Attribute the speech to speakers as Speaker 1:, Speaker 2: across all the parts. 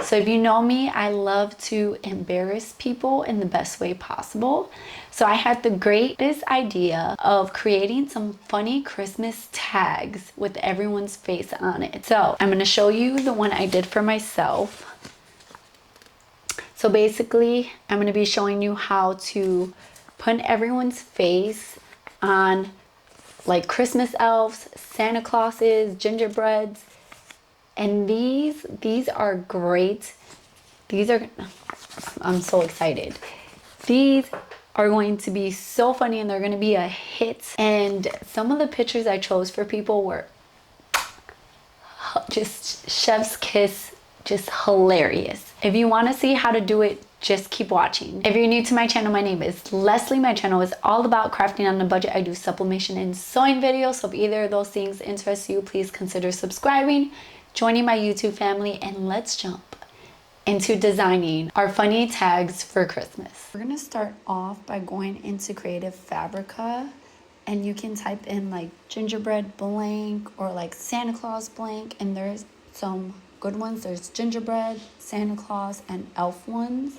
Speaker 1: So if you know me, I love to embarrass people in the best way possible. So I had the greatest idea of creating some funny Christmas tags with everyone's face on it. So I'm going to show you the one I did for myself. So basically, I'm going to be showing you how to put everyone's face on like Christmas elves, Santa Clauses, gingerbreads. And these are great. I'm so excited. These are going to be so funny and they're going to be a hit. And some of the pictures I chose for people were just chef's kiss, just hilarious. If you want to see how to do it, just keep watching. If you're new to my channel, my name is Leslie. My channel is all about crafting on a budget. I do sublimation and sewing videos. So if either of those things interest you, please consider subscribing, joining my YouTube family, and let's jump into designing our funny tags for Christmas. We're gonna start off by going into Creative Fabrica, and you can type in like gingerbread blank or like Santa Claus blank, and there's some good ones. There's gingerbread, Santa Claus, and elf ones,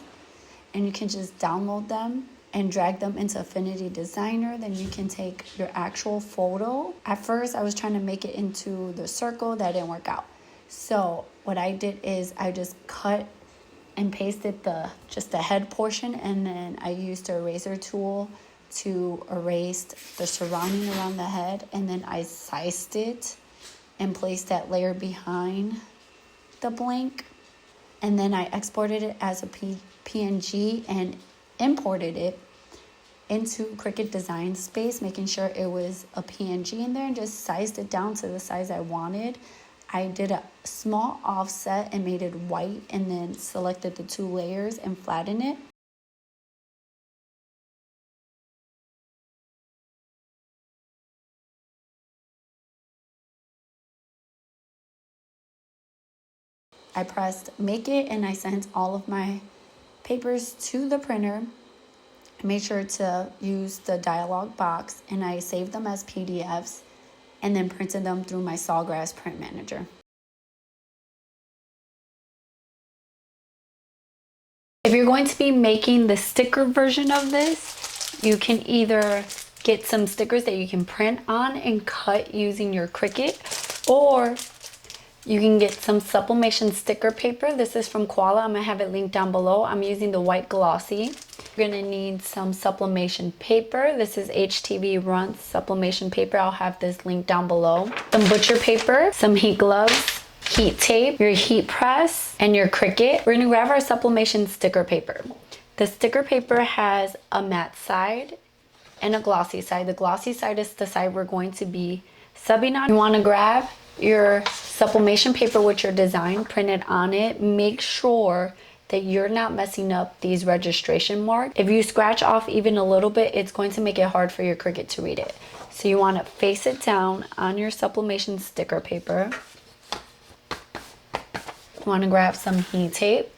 Speaker 1: and you can just download them and drag them into Affinity Designer. Then you can take your actual photo. At first I was trying to make it into the circle. That didn't work out. So what I did is I just cut and pasted just the head portion, and then I used a eraser tool to erase the surrounding around the head, and then I sized it and placed that layer behind the blank, and then I exported it as a PNG and imported it into Cricut Design Space, making sure it was a PNG in there, and just sized it down to the size I wanted. I did a small offset and made it white, and then selected the 2 layers and flattened it. I pressed make it, and I sent all of my papers to the printer. I made sure to use the dialog box, and I saved them as PDFs and then printed them through my Sawgrass print manager. If you're going to be making the sticker version of this, you can either get some stickers that you can print on and cut using your Cricut, or you can get some sublimation sticker paper. This is from Koala. I'm gonna have it linked down below. I'm using the white glossy. You're gonna need some sublimation paper. This is htvront sublimation paper. I'll have this linked down below. Some butcher paper, some heat gloves, heat tape, your heat press, and your Cricut. We're gonna grab our sublimation sticker paper. The sticker paper has a matte side and a glossy side. The glossy side is the side we're going to be subbing on. You wanna grab your sublimation paper with your design printed on it. Make sure that you're not messing up these registration marks. If you scratch off even a little bit, it's going to make it hard for your Cricut to read it. So you want to face it down on your sublimation sticker paper. You want to grab some heat tape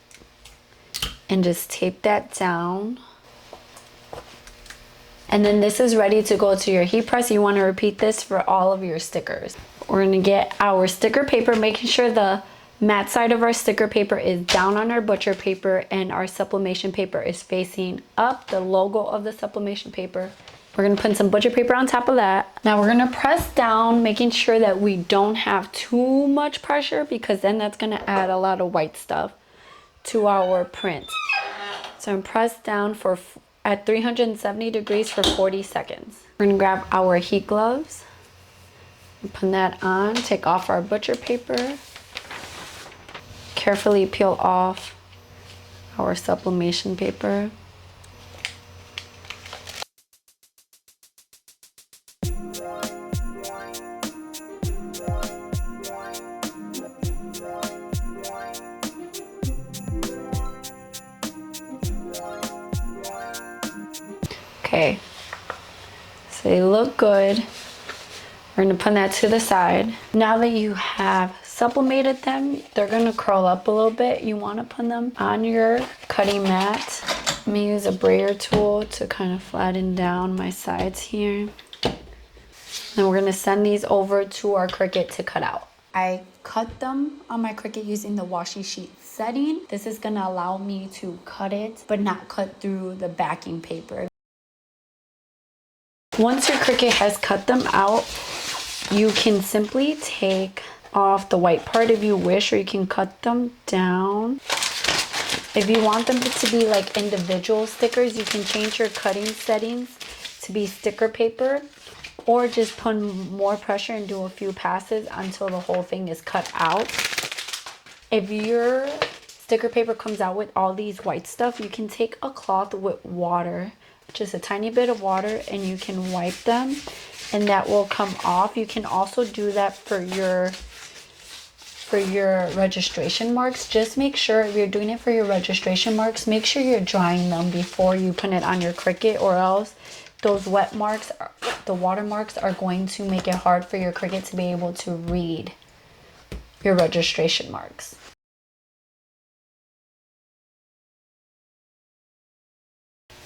Speaker 1: and just tape that down. And then this is ready to go to your heat press. You want to repeat this for all of your stickers. We're going to get our sticker paper, making sure the matte side of our sticker paper is down on our butcher paper and our sublimation paper is facing up, the logo of the sublimation paper. We're going to put some butcher paper on top of that. Now we're going to press down, making sure that we don't have too much pressure, because then that's going to add a lot of white stuff to our print. So I'm pressed down at 370 degrees for 40 seconds. We're going to grab our heat gloves. Put that on, take off our butcher paper, carefully peel off our sublimation paper. Okay, so they look good. We're going to put that to the side. Now that you have sublimated them, they're going to curl up a little bit. You want to put them on your cutting mat. I'm going to use a brayer tool to kind of flatten down my sides here. Then we're going to send these over to our Cricut to cut out. I cut them on my Cricut using the washi sheet setting, this is gonna allow me to cut it, but not cut through the backing paper. Once your Cricut has cut them out, you can simply take off the white part if you wish, or you can cut them down. If you want them to be like individual stickers, you can change your cutting settings to be sticker paper, or just put more pressure and do a few passes until the whole thing is cut out. If your sticker paper comes out with all these white stuff, you can take a cloth with water, just a tiny bit of water, and you can wipe them and that will come off. You can also do that for your registration marks. Just make sure, if you're doing it for your registration marks, make sure you're drying them before you put it on your Cricut, or else those wet marks, the watermarks, are going to make it hard for your Cricut to be able to read your registration marks.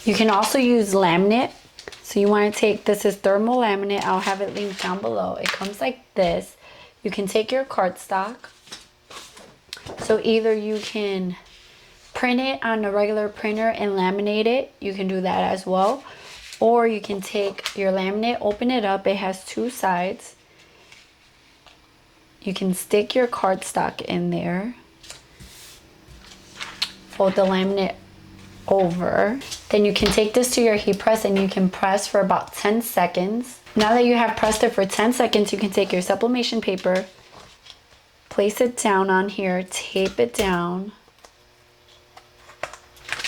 Speaker 1: You can also use laminate. So you want to take, this is thermal laminate. I'll have it linked down below. It comes like this. You can take your cardstock. So either you can print it on a regular printer and laminate it. You can do that as well. Or you can take your laminate, open it up. It has two sides. You can stick your cardstock in there. Fold the laminate over. Then you can take this to your heat press and you can press for about 10 seconds. Now that you have pressed it for 10 seconds, you can take your sublimation paper, place it down on here, tape it down,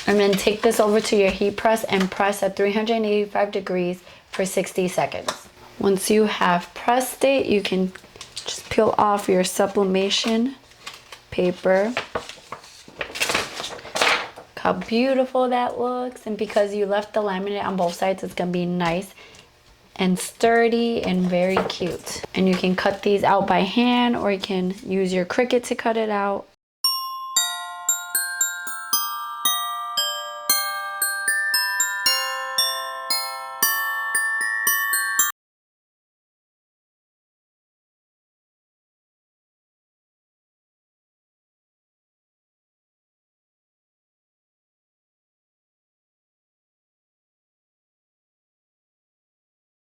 Speaker 1: and then take this over to your heat press and press at 385 degrees for 60 seconds. Once you have pressed it, you can just peel off your sublimation paper. How beautiful that looks. And because you left the laminate on both sides, it's gonna be nice and sturdy and very cute. And you can cut these out by hand, or you can use your Cricut to cut it out.